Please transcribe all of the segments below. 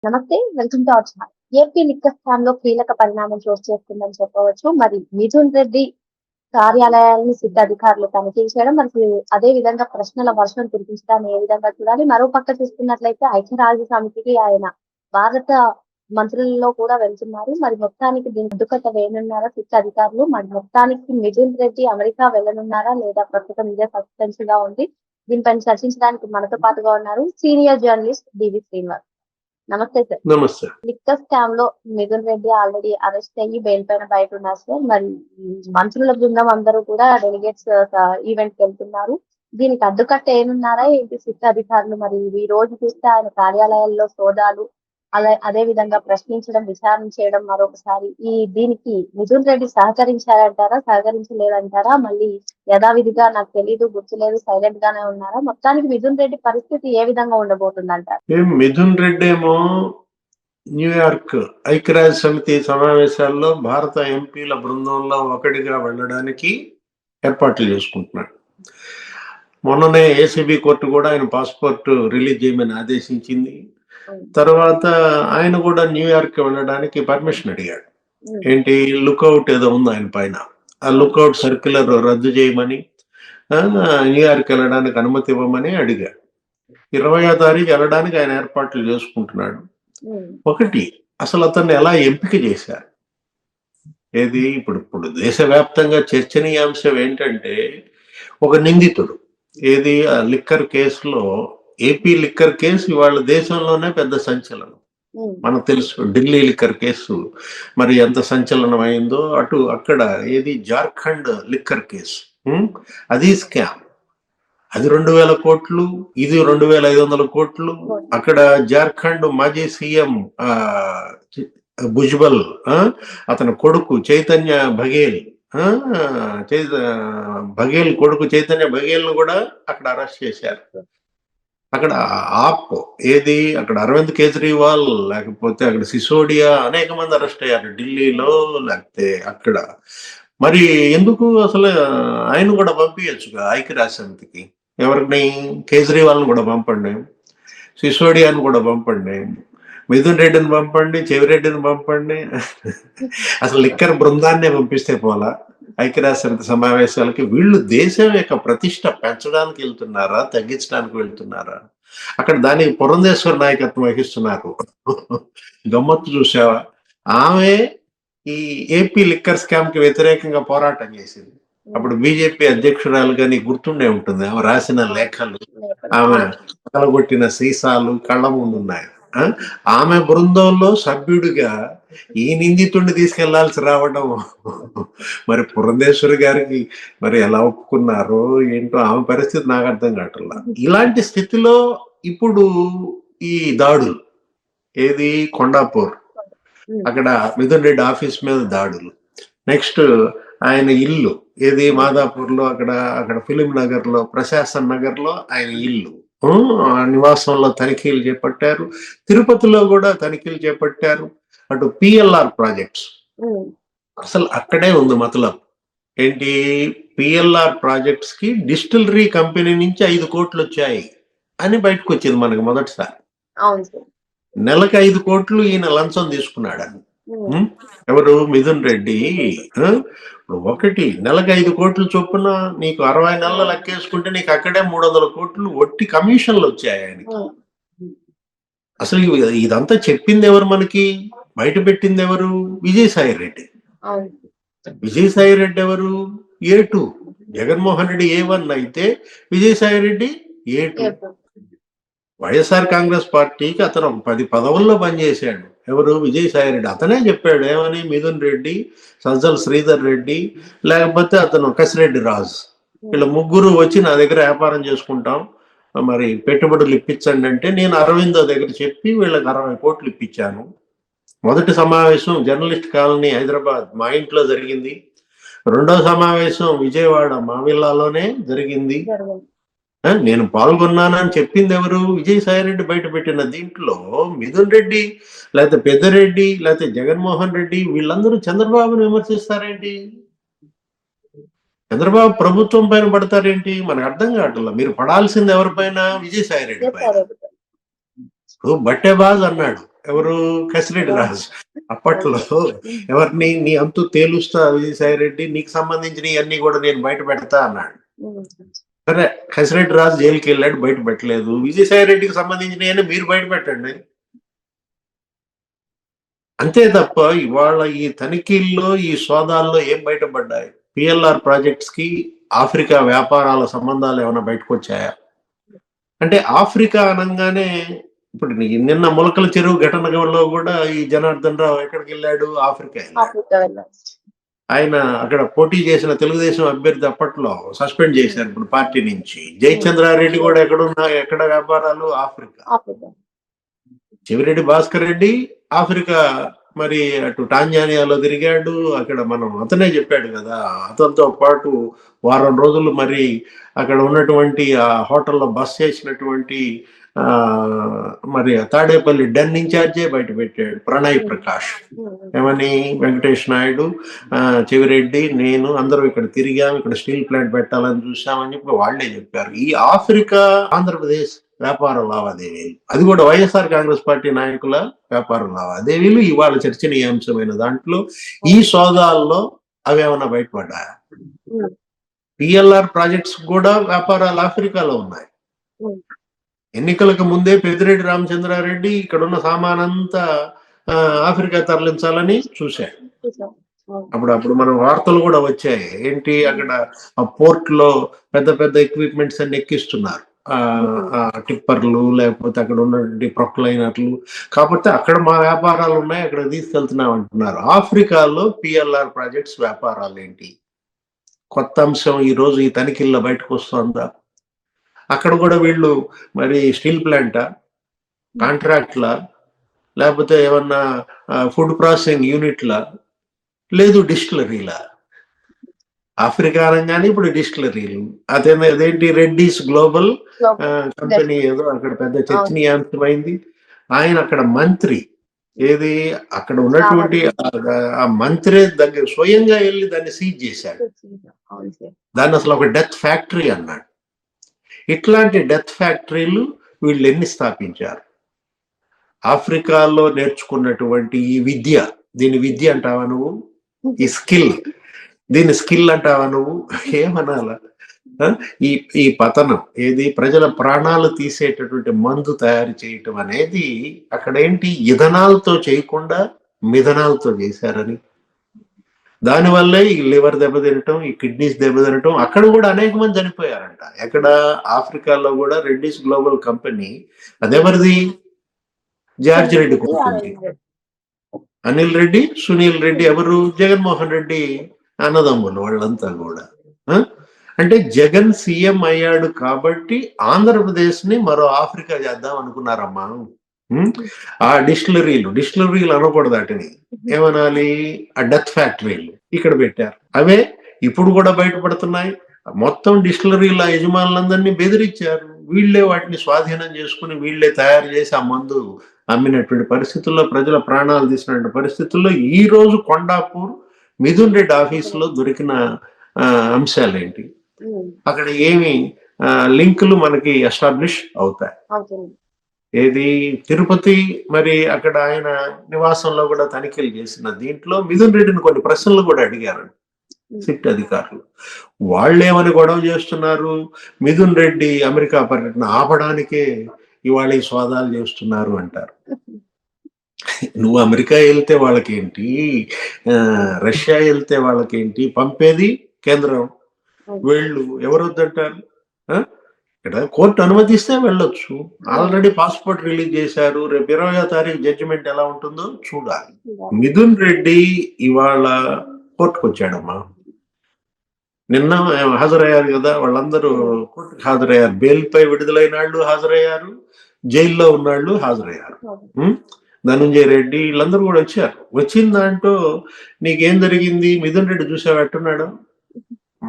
నమస్తే. Welcome to our channel. AP liquor స్కామ్‌లో కీలక పరిణామం చోటు చేసుకుందని చెప్పవచ్చు. మరి మిథున్ రెడ్డి కార్యాలయాలను అధికారులు తనిఖీ చేయడం, మరి అదే విధంగా ప్రశ్నల వర్షం కురిపించడాన్ని ఏ విధంగా చూడాలి? మరోపక్క చూస్తున్నట్లయితే ఐక్యరాజ్య సమితికి ఆయన భారత మంత్రులలో కూడా వెళ్తున్నారు. మరి మొత్తానికి దీనికి అడ్డుకట్ట వేయనున్నారా అధికారులు? మరి మొత్తానికి మిథున్ రెడ్డి అమెరికా వెళ్ళనున్నారా? లేదా ప్రస్తుతం ఇదే సస్పెన్స్‌గా ఉంది. దీనిపైన చర్చించడానికి మనతో పాటుగా ఉన్నారు సీనియర్ జర్నలిస్ట్ డివి శ్రీనివాస్. నమస్తే సార్. నమస్తే. లిక్కర్ స్కామ్ లో మిథున్ రెడ్డి ఆల్రెడీ అరెస్ట్ అయ్యి బెయిల్ పైన బయట ఉన్నారు సార్. మరి మంత్రుల బృందం అందరూ కూడా డెలిగేట్స్ ఈవెంట్ కి వెళ్తున్నారు. దీనికి అడ్డుకట్ట ఏనున్నారా ఏంటి అధికారులు? మరి ఈ రోజు చూస్తే ఆయన కార్యాలయాల్లో సోదాలు, అదే విధంగా ప్రశ్నించడం, విచారణ చేయడం మరొకసారి దీనికి మిథున్ రెడ్డి సహకరించారంటారా, సహకరించలేదంటారా? మళ్ళీ యథావిధిగా నాకు తెలీదు, గుర్తులేదు, సైలెంట్ గానే ఉన్నారా? మొత్తానికి మిథున్ రెడ్డి పరిస్థితి ఏ విధంగా ఉండబోతుందంటారు? మిథున్ రెడ్డి ఏమో న్యూయార్క్ ఐక్యరాజ్య సమితి సమావేశాల్లో భారత ఎంపీల బృందంలో ఒకటిగా వెళ్ళడానికి ఏర్పాట్లు చేసుకుంటున్నాడు. మొన్ననే ఏసీబీ కోర్టు కూడా ఆయన పాస్పోర్ట్ రిలీజ్ చేయమని ఆదేశించింది. తర్వాత ఆయన కూడా న్యూయార్క్ వెళ్ళడానికి పర్మిషన్ అడిగాడు. ఏంటి, లుక్అవుట్ ఏదో ఉంది ఆయన పైన, ఆ లుక్అవుట్ సర్క్యులర్ రద్దు చేయమని, న్యూయార్క్ వెళ్ళడానికి అనుమతి ఇవ్వమని అడిగాడు. 20వ తారీఖు వెళ్ళడానికి ఆయన ఏర్పాట్లు చేసుకుంటున్నాడు. ఒకటి, అసలు అతన్ని ఎలా ఎంపిక చేశారు? ఏది ఇప్పుడు దేశవ్యాప్తంగా చర్చనీయాంశం ఏంటంటే, ఒక నిందితుడు ఏది లిక్కర్ కేసులో, ఏపీ లిక్కర్ కేసు ఇవాళ దేశంలోనే పెద్ద సంచలనం. మనకు తెలుసు ఢిల్లీ లిక్కర్ కేసు మరి ఎంత సంచలనం అయిందో. అక్కడ ఏది జార్ఖండ్ లిక్కర్ కేసు, అది స్కామ్. అది 2000 కోట్లు, ఇది 2500 కోట్లు. అక్కడ జార్ఖండ్ మాజీ సీఎం భుజ్బల్, అతని కొడుకు చైతన్య బఘేల్, కొడుకు చైతన్య బఘేల్ ను కూడా అక్కడ అరెస్ట్ చేశారు. అక్కడ అక్కడ అరవింద్ కేజ్రీవాల్, లేకపోతే అక్కడ సిసోడియా, అనేక మంది అరెస్ట్ అయ్యారు ఢిల్లీలో. లేకపోతే అక్కడ మరి ఎందుకు అసలు ఆయన కూడా పంపించచ్చుగా ఐక్యరాజ్య సమితికి? ఎవరిని? కేజ్రీవాల్ని కూడా పంపండి, సిసోడియాని కూడా పంపండి, మిథున్ రెడ్డిని పంపండి, చెవిరెడ్డిని పంపండి. అసలు లిక్కర్ బృందాన్నే పంపిస్తే పోలా ఐక్యరాజ్య సమితి సమావేశాలకి? వీళ్ళు దేశం యొక్క ప్రతిష్ట పెంచడానికి వెళ్తున్నారా, తగ్గించడానికి వెళ్తున్నారా? అక్కడ దానికి పురంధేశ్వర నాయకత్వం వహిస్తున్నారు. గమ్మత్తు చూసావా? ఆమె ఈ ఏపీ లిక్కర్ స్కామ్ కి వ్యతిరేకంగా పోరాటం చేసింది. అప్పుడు బీజేపీ అధ్యక్షురాలుగా నీకు గుర్తుండే ఉంటుంది. ఆమె రాసిన లేఖలు, ఆమె పగలగొట్టిన సీసాలు కళ్ళ ముందు ఉన్నాయి. ఆమె బృందంలో సభ్యుడిగా ఈ నిందితుడిని తీసుకెళ్లాల్సి రావడం మరి పురంధేశ్వరి గారికి మరి ఎలా ఒప్పుకున్నారో ఏంటో, ఆమె పరిస్థితి నాకు అర్థం కావట్లా. ఇలాంటి స్థితిలో ఇప్పుడు ఈ దాడులు, ఏది కొండాపూర్, అక్కడ మిథున్ రెడ్డి ఆఫీస్ మీద దాడులు, నెక్స్ట్ ఆయన ఇల్లు ఏది మాదాపూర్ లో, అక్కడ ఫిలిం నగర్ లో, ప్రశాసన్ నగర్ లో ఆయన ఇల్లు, నివాసంలో తనిఖీలు చేపట్టారు. తిరుపతిలో కూడా తనిఖీలు చేపట్టారు. అటు పిఎల్ఆర్ ప్రాజెక్ట్స్, అసలు అక్కడే ఉంది మతలబ్. ఏంటి, పిఎల్ఆర్ ప్రాజెక్ట్స్ కి డిస్టిలరీ కంపెనీ నుంచి 5 కోట్లు వచ్చాయి అని బయటకు వచ్చింది మనకి మొదటిసారి. నెలకు 5 కోట్లు ఈయన లంచం తీసుకున్నాడని. ఎవరు? మిథున్ రెడ్డి. ఒకటి, నెలకు 5 కోట్లు చొప్పున నీకు 60 నెలలు లెక్కేసుకుంటే నీకు అక్కడే 300 కోట్లు ఒట్టి కమిషన్లు వచ్చాయి ఆయనకి. అసలు ఇదంతా చెప్పింది ఎవరు మనకి, బయట పెట్టింది ఎవరు? విజయసాయి రెడ్డి. విజయసాయి రెడ్డి ఎవరు? A2. జగన్మోహన్ రెడ్డి A1 అయితే విజయసాయి రెడ్డి A2. వైఎస్ఆర్ కాంగ్రెస్ పార్టీకి అతను 10 పదవుల్లో పనిచేశాడు. ఎవరు? విజయసాయి రెడ్డి. అతనే చెప్పాడు ఏమని, మిథున్ రెడ్డి, సజ్జల శ్రీధర్ రెడ్డి, లేకపోతే అతను కసిరెడ్డి రాజు, వీళ్ళ ముగ్గురు వచ్చి నా దగ్గర వ్యాపారం చేసుకుంటాం, మరి పెట్టుబడులు ఇప్పించండి అంటే నేను అరవిందో దగ్గర చెప్పి వీళ్ళకి 60 కోట్లు ఇప్పించాను. మొదటి సమావేశం జర్నలిస్ట్ కాలనీ హైదరాబాద్ మా ఇంట్లో జరిగింది. రెండో సమావేశం విజయవాడ మా విల్లాలోనే జరిగింది. నేను పాల్గొన్నానని చెప్పింది ఎవరు? విజయసాయి రెడ్డి బయట పెట్టిన దీంట్లో మిథున్ రెడ్డి, లేకపోతే పెద్దరెడ్డి, లేకపోతే జగన్మోహన్ రెడ్డి, వీళ్ళందరూ చంద్రబాబుని విమర్శిస్తారేంటి? చంద్రబాబు ప్రభుత్వం పైన పడతారేంటి? మనకు అర్థం కావట్లా. మీరు పడాల్సింది ఎవరిపైన? విజయసాయి రెడ్డి పైన. బట్టేబాజ్ అన్నాడు ఎవరు? కసిరెడ్డి రాజు. అప్పట్లో ఎవరిని నీ అంతు తేలుస్తా విజయసాయి రెడ్డి, నీకు సంబంధించిన అన్ని కూడా నేను బయట పెడతా అన్నాడు. సరే, కసిరెడ్డి రాజు జైలుకి వెళ్ళాడు, బయట పెట్టలేదు. విజయసాయి రెడ్డికి సంబంధించిన మీరు బయట పెట్టండి. అంతే తప్ప ఇవాళ ఈ తనిఖీల్లో, ఈ సోదాల్లో ఏం బయటపడ్డాయి? పిఎల్ఆర్ ప్రాజెక్ట్స్ కి ఆఫ్రికా వ్యాపారాల సంబంధాలు ఏమైనా బయటకు వచ్చాయా? అంటే ఆఫ్రికా అనగానే ఇప్పుడు నిన్న ములకల చెరువు ఘటనలో కూడా ఈ జనార్దన్ రావు ఎక్కడికి వెళ్ళాడు? ఆఫ్రికా. ఆయన అక్కడ పోటీ చేసిన తెలుగుదేశం అభ్యర్థి అప్పట్లో సస్పెండ్ చేశారు ఇప్పుడు పార్టీ నుంచి. జయచంద్రారెడ్డి కూడా ఎక్కడ వ్యాపారాలు? ఆఫ్రికా. చెవిరెడ్డి భాస్కర్ రెడ్డి ఆఫ్రికా, మరి అటు టాంజానియాలో తిరిగాడు. అక్కడ అతనే చెప్పాడు కదా, అతనితో పాటు వారం రోజులు మరి అక్కడ ఉన్నటువంటి ఆ హోటల్లో బస్ చేసినటువంటి మరి తాడేపల్లి డెన్ ఇన్ఛార్జే బయట పెట్టాడు ప్రణయ్ ప్రకాష్. ఏమని? వెంకటేష్ నాయుడు, చెవిరెడ్డి, నేను అందరూ ఇక్కడ తిరిగాం, ఇక్కడ స్టీల్ ప్లాంట్ పెట్టాలని చూసామని చెప్పి వాళ్లే చెప్పారు. ఈ ఆఫ్రికా ఆంధ్రప్రదేశ్ వ్యాపార లావాదేవీలు, అది కూడా వైఎస్ఆర్ కాంగ్రెస్ పార్టీ నాయకుల వ్యాపార లావాదేవీలు ఇవాళ చర్చనీయాంశమైన దాంట్లో ఈ సోదాల్లో అవేమన్నా బయటపడ్డాయా? పిఎల్ఆర్ ప్రాజెక్ట్స్ కూడా వ్యాపారాలు ఆఫ్రికాలో ఉన్నాయి. ఎన్నికలకు ముందే పెద్దిరెడ్డి రామచంద్రారెడ్డి ఇక్కడ ఉన్న సామానంతా ఆఫ్రికా తరలించాలని చూశాడు. అప్పుడు మన వార్తలు కూడా వచ్చాయి. ఏంటి, అక్కడ ఆ పోర్ట్ లో పెద్ద పెద్ద ఎక్విప్మెంట్స్ అన్ని ఎక్కిస్తున్నారు, టిప్పర్లు, లేకపోతే అక్కడ ఉన్నటువంటి ప్రొక్లైనర్లు. కాకపోతే అక్కడ మా వ్యాపారాలు ఉన్నాయి, అక్కడ తీసుకెళ్తున్నాం అంటున్నారు. ఆఫ్రికాలో పిఎల్ఆర్ ప్రాజెక్ట్స్ వ్యాపారాలు ఏంటి? కొత్త అంశం ఈ రోజు ఈ తనిఖీల్లో బయటకు వస్తుందా? అక్కడ కూడా వీళ్ళు మరి స్టీల్ ప్లాంటా, కాంట్రాక్ట్లా, లేకపోతే ఏమన్నా ఫుడ్ ప్రాసెసింగ్ యూనిట్లా, లేదు డిస్టిలరీలా? ఆఫ్రికా అనగానే ఇప్పుడు డిస్టిలరీలు. అదేంటి రెడ్డీస్ గ్లోబల్ కంపెనీ ఏదో అక్కడ పెద్ద చర్చనీయాంశమైంది. ఆయన అక్కడ మంత్రి, ఏది అక్కడ ఉన్నటువంటి ఆ మంత్రి దగ్గర స్వయంగా వెళ్ళి దాన్ని సీజ్ చేశాడు. దాన్ని అసలు ఒక డెత్ ఫ్యాక్టరీ అన్నాడు. ఇట్లాంటి డెత్ ఫ్యాక్టరీలు వీళ్ళు ఎన్ని స్థాపించారు? ఆఫ్రికాలో నేర్చుకున్నటువంటి ఈ విద్య, దీని విద్య అంటావా నువ్వు? ఈ స్కిల్, దీని స్కిల్ అంటావా నువ్వు? ఏమనాలా? ఈ పతనం ఏది? ప్రజల ప్రాణాలు తీసేటటువంటి మందు తయారు చేయటం అనేది అక్కడ ఏంటి, ఇథనాల్తో చేయకుండా మిథనాల్తో చేశారని. దానివల్లే ఈ లివర్ దెబ్బతినటం, ఈ కిడ్నీస్ దెబ్బతినటం. అక్కడ కూడా అనేక మంది చనిపోయారంట. ఎక్కడ? ఆఫ్రికాలో కూడా రెడ్డీస్ గ్లోబల్ కంపెనీ, అదెవరిది? జార్జ్ రెడ్డి కొడుకుంది. అనిల్ రెడ్డి, సునీల్ రెడ్డి ఎవరు? జగన్మోహన్ రెడ్డి అన్నదమ్ములు వాళ్ళంతా కూడా. అంటే జగన్ సీఎం అయ్యాడు కాబట్టి ఆంధ్రప్రదేశ్ ని మరో ఆఫ్రికా చేద్దాం అనుకున్నారమ్మా. ఆ డిస్టిలరీలు అనకూడదు, వాటిని ఏమనాలి? ఆ డెత్ ఫ్యాక్టరీలు ఇక్కడ పెట్టారు. అవే ఇప్పుడు కూడా బయటపడుతున్నాయి. మొత్తం డిస్టిలరీల యజమానులందరినీ బెదిరించారు. వీళ్లే వాటిని స్వాధీనం చేసుకుని వీళ్లే తయారు చేసి ఆ మందు అమ్మినటువంటి పరిస్థితుల్లో, ప్రజల ప్రాణాలు తీసినటువంటి పరిస్థితుల్లో ఈ రోజు కొండాపూర్ మిథున్ రెడ్డి ఆఫీసులో దొరికిన అంశాలేంటి? అక్కడ ఏమి లింకులు మనకి ఎస్టాబ్లిష్ అవుతాయి? ఏది? తిరుపతి మరి అక్కడ ఆయన నివాసంలో కూడా తనిఖీలు చేసిన దీంట్లో మిథున్ రెడ్డిని కొన్ని ప్రశ్నలు కూడా అడిగారు సిట్ అధికారులు. వాళ్ళేమని గొడవ చేస్తున్నారు? మిథున్ రెడ్డి అమెరికా పర్యటన ఆపడానికే ఇవాళ ఈ సోదాలు చేస్తున్నారు అంటారు. నువ్వు అమెరికా వెళ్తే వాళ్ళకేంటి, రష్యా వెళ్తే వాళ్ళకేంటి? పంపేది కేంద్రం. వీళ్ళు ఎవరు వద్దంటారు? ఇక్కడ కోర్టు అనుమతిస్తే వెళ్ళొచ్చు. ఆల్రెడీ పాస్పోర్ట్ రిలీజ్ చేశారు. రేపు 20వ తారీఖు జడ్జిమెంట్ ఎలా ఉంటుందో చూడాలి. మిథున్ రెడ్డి ఇవాళ కోర్టుకు వచ్చాడమ్మా. నిన్న హాజరయ్యారు కదా, వాళ్ళందరూ కోర్టుకు హాజరయ్యారు. బెయిల్పై విడుదలైన వాళ్ళు హాజరయ్యారు, జైల్లో ఉన్నాళ్ళు హాజరయ్యారు. ధనుంజయ రెడ్డి వీళ్ళందరూ కూడా వచ్చారు. వచ్చిన దాంట్లో నీకేం జరిగింది? మిథున్ రెడ్డి చూసావు ఎట్టున్నాడు?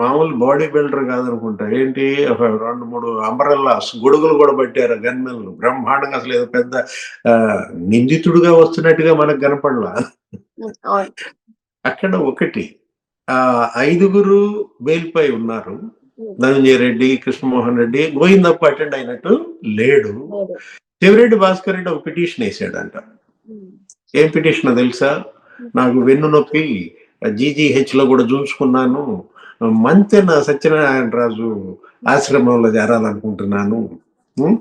మామూలు బాడీ బిల్డర్ కాదనుకుంటా. ఏంటి, ఒక 2-3 అంబరెల్లాస్, గొడుగులు కూడా పట్టారు గన్మెన్లు బ్రహ్మాండంగా. అసలు ఏదో పెద్ద నిందితుడుగా వస్తున్నట్టుగా మనకు కనపడలా. అక్కడ ఒకటి 5గురు బెయిల్పై ఉన్నారు. ధనంజయ రెడ్డి, కృష్ణమోహన్ రెడ్డి, గోవిందప్ప అటెండ్ అయినట్టు లేడు. చెవిరెడ్డి భాస్కర్ రెడ్డి ఒక పిటిషన్ వేసాడంట. ఏం పిటిషన్ తెలుసా? నాకు వెన్ను నొప్పి జీజీహెచ్ లో కూడా చూసుకున్నాను, మంతెన సత్యనారాయణ రాజు ఆశ్రమంలో చేరాలనుకుంటున్నాను. ఉం?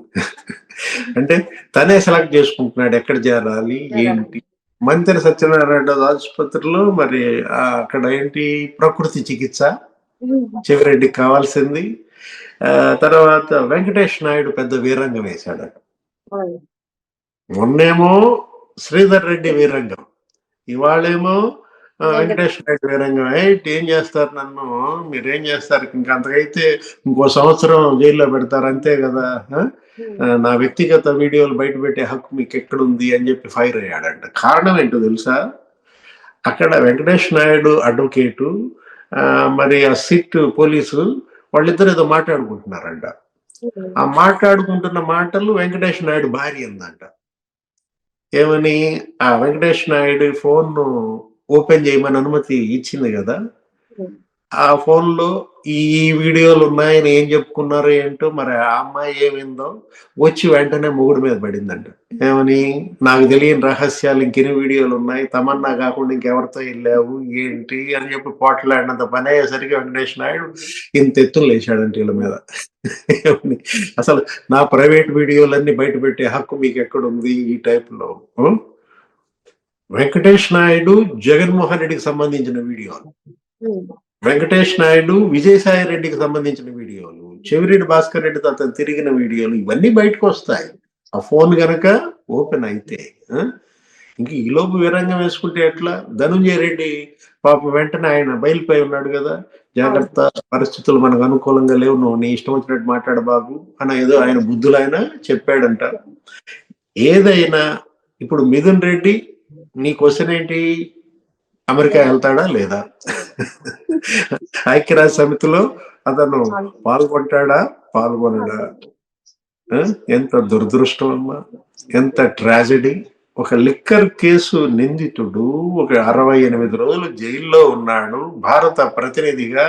అంటే తనే సెలెక్ట్ చేసుకుంటున్నాడు ఎక్కడ చేరాలి ఏంటి. మంతెన సత్యనారాయణ రాజు ఆసుపత్రిలో మరి అక్కడ ఏంటి ప్రకృతి చికిత్స చెవిరెడ్డికి కావాల్సింది. తర్వాత వెంకటేష్ నాయుడు పెద్ద వీరంగం వేశాడట. మొన్నేమో శ్రీధర్ రెడ్డి వీరంగం, ఇవాళేమో వెంకటేష్ నాయుడు వీరంగం. ఏం చేస్తారు నన్ను, మీరేం చేస్తారు, ఇంకంతకైతే ఇంకో సంవత్సరం జైల్లో పెడతారు అంతే కదా, నా వ్యక్తిగత వీడియోలు బయట పెట్టే హక్కు మీకు ఎక్కడుంది అని చెప్పి ఫైర్ అయ్యాడంట. కారణం ఏంటో తెలుసా? అక్కడ వెంకటేష్ నాయుడు అడ్వకేటు మరి ఆ సిట్ పోలీసు వాళ్ళిద్దరు ఏదో మాట్లాడుకుంటున్నారంట. ఆ మాట్లాడుకుంటున్న మాటలు వెంకటేష్ నాయుడు భార్య ఉందంట. ఏమని? ఆ వెంకటేష్ నాయుడు ఫోన్ ఓపెన్ చేయమని అనుమతి ఇచ్చింది కదా, ఆ ఫోన్ లో ఈ వీడియోలు ఉన్నాయని ఏం చెప్పుకున్నారో ఏంటో, మరి ఆ అమ్మాయి ఏమైందో వచ్చి వెంటనే మొగుడు మీద పడిందంట. ఏమని? నాకు తెలియని రహస్యాలు ఇంకెన్ని వీడియోలు ఉన్నాయి, తమన్నా కాకుండా ఇంకెవరితో వెళ్ళావు ఏంటి అని చెప్పి పోట్లాడినంత పని అయ్యేసరికి వెంకటేష్ నాయుడు ఇంత ఎత్తులు లేచాడంట వీళ్ళ మీద. ఏమని? అసలు నా ప్రైవేట్ వీడియోలన్నీ బయట పెట్టే హక్కు మీకు ఎక్కడుంది ఈ టైప్ లో. వెంకటేష్ నాయుడు జగన్మోహన్ రెడ్డికి సంబంధించిన వీడియోలు, వెంకటేష్ నాయుడు విజయసాయి రెడ్డికి సంబంధించిన వీడియోలు, చెవిరెడ్డి భాస్కర్ రెడ్డితో అతను తిరిగిన వీడియోలు, ఇవన్నీ బయటకు వస్తాయి ఆ ఫోన్ గనక ఓపెన్ అయితే. ఇంక ఈలోపు వీరంగం వేసుకుంటే ఎట్లా? ధనుంజయ రెడ్డి పాప వెంటనే ఆయన బయలుపోయి ఉన్నాడు కదా, జాగ్రత్త, పరిస్థితులు మనకు అనుకూలంగా లేవు, నువ్వు నీ ఇష్టం వచ్చినట్టు మాట్లాడు బాబు అని ఏదో ఆయన బుద్ధులు ఆయన చెప్పాడంట. ఏదైనా ఇప్పుడు మిథున్ రెడ్డి, నీ క్వశ్చన్ ఏంటి? అమెరికా వెళ్తాడా లేదా? ఐక్యరాజ్య సమితిలో అతను పాల్గొంటాడా పాల్గొనడా? ఎంత దురదృష్టం అమ్మా, ఎంత ట్రాజెడీ. ఒక లిక్కర్ కేసు నిందితుడు ఒక 68 రోజులు జైల్లో ఉన్నాడు. భారత ప్రతినిధిగా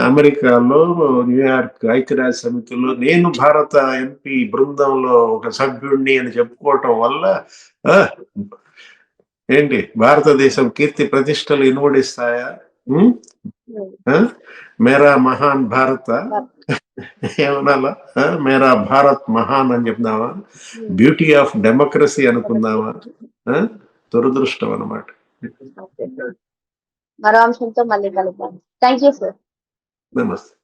అమెరికాలో న్యూయార్క్ ఐక్యరాజ్య సమితిలో నేను భారత ఎంపీ బృందంలో ఒక సభ్యుడిని అని చెప్పుకోవటం వల్ల ఏంటి భారతదేశం కీర్తి ప్రతిష్టలు ఇనుమడిస్తాయా? మేరా మహాన్ భారత ఏమనాలా? మేరా భారత్ మహాన్ అని చెప్దామా? బ్యూటీ ఆఫ్ డెమోక్రసీ అనుకుందామా? దురదృష్టం అన్నమాట. మరో అంశంతో మళ్ళీ కలుద్దాం. Thank you sir. నమస్తే.